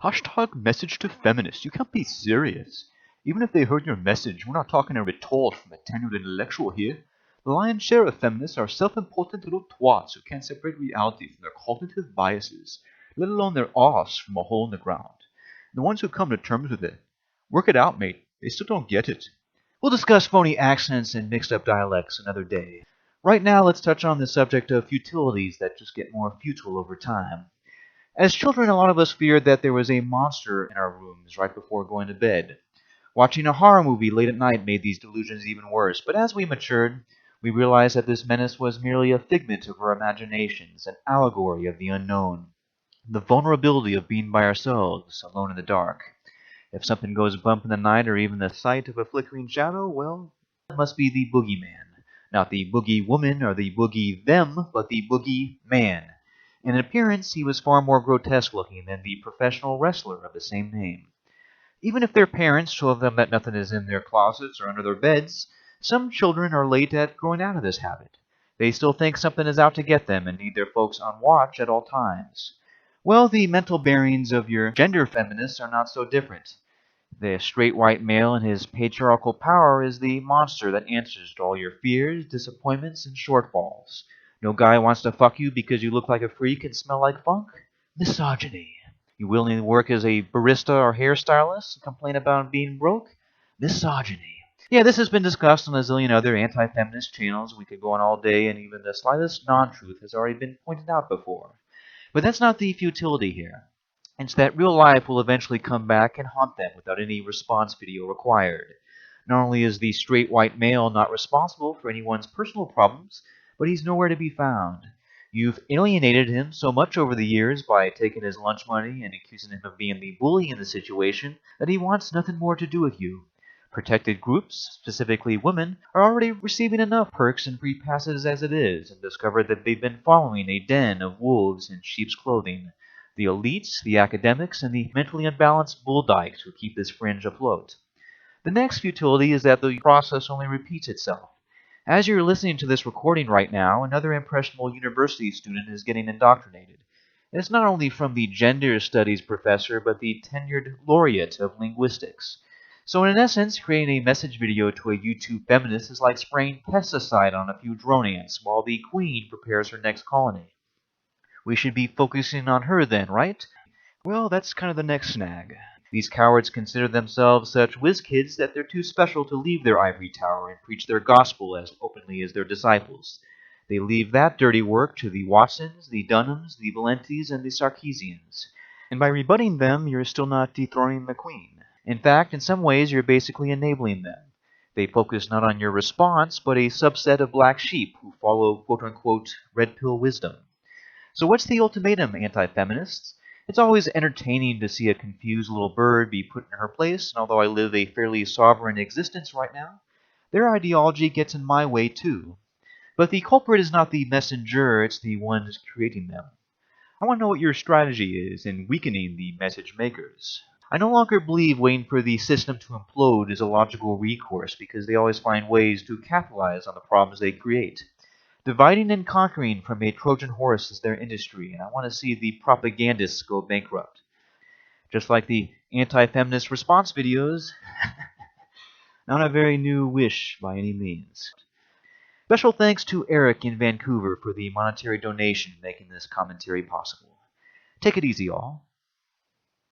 Hashtag message to feminists. You can't be serious. Even if they heard your message, we're not talking a retort from a tenured intellectual here. The lion's share of feminists are self-important little twats who can't separate reality from their cognitive biases, let alone their arse from a hole in the ground. And the ones who come to terms with it, work it out, mate. They still don't get it. We'll discuss phony accents and mixed-up dialects another day. Right now, let's touch on the subject of futilities that just get more futile over time. As children, a lot of us feared that there was a monster in our rooms right before going to bed. Watching a horror movie late at night made these delusions even worse, but as we matured, we realized that this menace was merely a figment of our imaginations, an allegory of the unknown, the vulnerability of being by ourselves, alone in the dark. If something goes bump in the night or even the sight of a flickering shadow, well, it must be the boogeyman. Not the boogie woman or the boogie them, but the boogie man. In appearance, he was far more grotesque looking than the professional wrestler of the same name. Even if their parents told them that nothing is in their closets or under their beds, some children are late at growing out of this habit. They still think something is out to get them and need their folks on watch at all times. Well, the mental bearings of your gender feminists are not so different. The straight white male in his patriarchal power is the monster that answers to all your fears, disappointments, and shortfalls. No guy wants to fuck you because you look like a freak and smell like funk? Misogyny. You willing to work as a barista or hairstylist and complain about being broke? Misogyny. Yeah, this has been discussed on a zillion other anti-feminist channels. We could go on all day, and even the slightest non-truth has already been pointed out before. But that's not the futility here. It's that real life will eventually come back and haunt them without any response video required. Not only is the straight white male not responsible for anyone's personal problems, but he's nowhere to be found. You've alienated him so much over the years by taking his lunch money and accusing him of being the bully in the situation that he wants nothing more to do with you. Protected groups, specifically women, are already receiving enough perks and free passes as it is, and discovered that they've been following a den of wolves in sheep's clothing. The elites, the academics, and the mentally unbalanced bulldykes who keep this fringe afloat. The next futility is that the process only repeats itself. As you're listening to this recording right now, another impressionable university student is getting indoctrinated. And it's not only from the gender studies professor, but the tenured laureate of linguistics. So in essence, creating a message video to a YouTube feminist is like spraying pesticide on a few drone ants while the queen prepares her next colony. We should be focusing on her then, right? Well, that's kind of the next snag. These cowards consider themselves such whiz kids that they're too special to leave their ivory tower and preach their gospel as openly as their disciples. They leave that dirty work to the Watsons, the Dunhams, the Valentis, and the Sarkeesians. And by rebutting them, you're still not dethroning the queen. In fact, in some ways, you're basically enabling them. They focus not on your response, but a subset of black sheep who follow quote-unquote red pill wisdom. So what's the ultimatum, anti-feminists? It's always entertaining to see a confused little bird be put in her place, and although I live a fairly sovereign existence right now, their ideology gets in my way too. But the culprit is not the messenger, it's the ones creating them. I want to know what your strategy is in weakening the message makers. I no longer believe waiting for the system to implode is a logical recourse because they always find ways to capitalize on the problems they create. Dividing and conquering from a Trojan horse is their industry, and I want to see the propagandists go bankrupt. Just like the anti-feminist response videos, not a very new wish by any means. Special thanks to Eric in Vancouver for the monetary donation making this commentary possible. Take it easy, all.